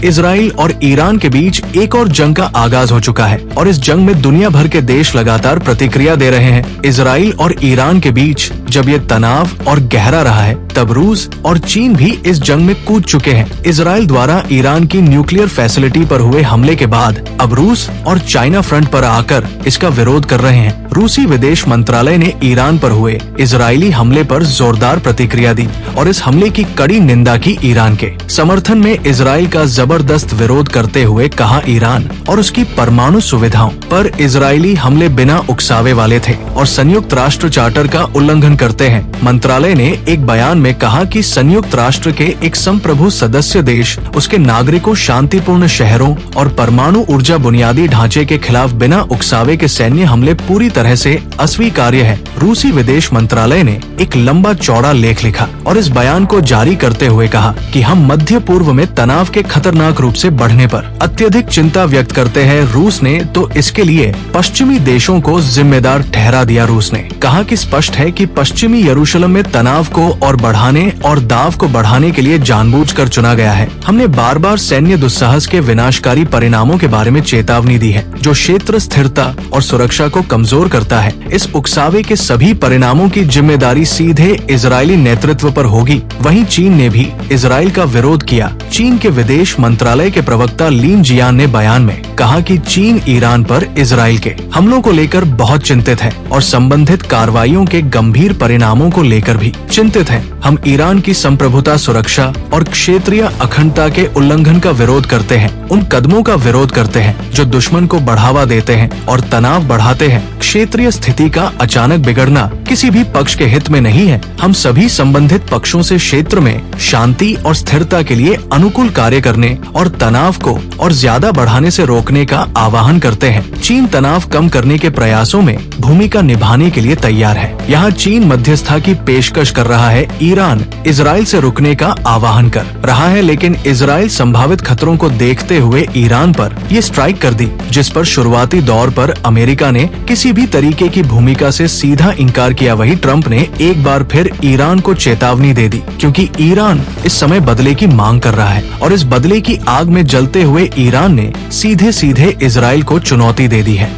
Israel और Iran के बीच एक और जंग का आगाज हो चुका है और इस जंग में दुनिया भर के देश लगातार प्रतिक्रिया दे रहे हैं। इजराइल और ईरान के बीच जब ये तनाव और गहरा रहा है, तब रूस और चीन भी इस जंग में कूद चुके हैं। इजराइल द्वारा ईरान की न्यूक्लियर फैसिलिटी पर हुए हमले के बाद अब रूस और चाइना फ्रंट पर आकर इसका विरोध कर रहे हैं। रूसी विदेश मंत्रालय ने ईरान पर हुए इजरायली हमले पर जोरदार प्रतिक्रिया दी और इस हमले की कड़ी निंदा की। ईरान के समर्थन में इजराइल का जबरदस्त विरोध करते हुए कहा, ईरान और उसकी परमाणु सुविधाओं पर इजरायली हमले बिना उकसावे वाले थे और संयुक्त राष्ट्र चार्टर का उल्लंघन करते हैं। मंत्रालय ने एक बयान में कहा कि संयुक्त राष्ट्र के एक संप्रभु सदस्य देश उसके नागरिकों, शांतिपूर्ण शहरों और परमाणु ऊर्जा बुनियादी ढांचे के खिलाफ बिना उकसावे के सैन्य हमले पूरी तरह से अस्वीकार्य है। रूसी विदेश मंत्रालय ने एक लंबा चौड़ा लेख लिखा और इस बयान को जारी करते हुए कहा कि हम मध्य पूर्व में तनाव के खतरनाक रूप से बढ़ने पर अत्यधिक चिंता व्यक्त करते हैं। रूस ने तो इसके लिए पश्चिमी देशों को जिम्मेदार ठहरा दिया। रूस ने कहा कि स्पष्ट है कि पश्चिमी यरूशलेम में तनाव को और बढ़ाने और दाव को बढ़ाने के लिए जानबूझकर चुना गया है। हमने बार बार सैन्य दुस्साहस के विनाशकारी परिणामों के बारे में चेतावनी दी है, जो क्षेत्र स्थिरता और सुरक्षा को कमजोर करता है। इस उकसावे के सभी परिणामों की जिम्मेदारी सीधे इजरायली नेतृत्व पर होगी। वहीं चीन ने भी इजराइल का विरोध किया। चीन के विदेश मंत्रालय के प्रवक्ता लिन जियान ने बयान में कहा कि चीन ईरान पर इजराइल के हमलों को लेकर बहुत चिंतित है और संबंधित कार्रवाइयों के गंभीर परिणामों को लेकर भी चिंतित है। हम ईरान की संप्रभुता, सुरक्षा और क्षेत्रीय अखंडता के उल्लंघन का विरोध करते हैं। उन कदमों का विरोध करते हैं जो दुश्मन को बढ़ावा देते हैं और तनाव बढ़ाते हैं। क्षेत्रीय स्थिति का अचानक बिगड़ना किसी भी पक्ष के हित में नहीं है। हम सभी संबंधित पक्षों से क्षेत्र में शांति और स्थिरता के लिए अनुकूल कार्य करने और तनाव को और ज्यादा बढ़ाने से रोकने का आह्वान करते हैं। चीन तनाव कम करने के प्रयासों में भूमिका निभाने के लिए तैयार है। यहाँ चीन मध्यस्थता की पेशकश कर रहा है। ईरान इजराइल से रुकने का आह्वान कर रहा है, लेकिन इजराइल संभावित खतरों को देखते हुए ईरान पर ये स्ट्राइक कर दी, जिस पर शुरुआती दौर पर अमेरिका ने किसी भी तरीके की भूमिका से सीधा इनकार किया। वहीं ट्रंप ने एक बार फिर ईरान को चेतावनी दे दी, क्योंकि ईरान इस समय बदले की मांग कर रहा है और इस बदले की आग में जलते हुए ईरान ने सीधे सीधे इजराइल को चुनौती दे दी है।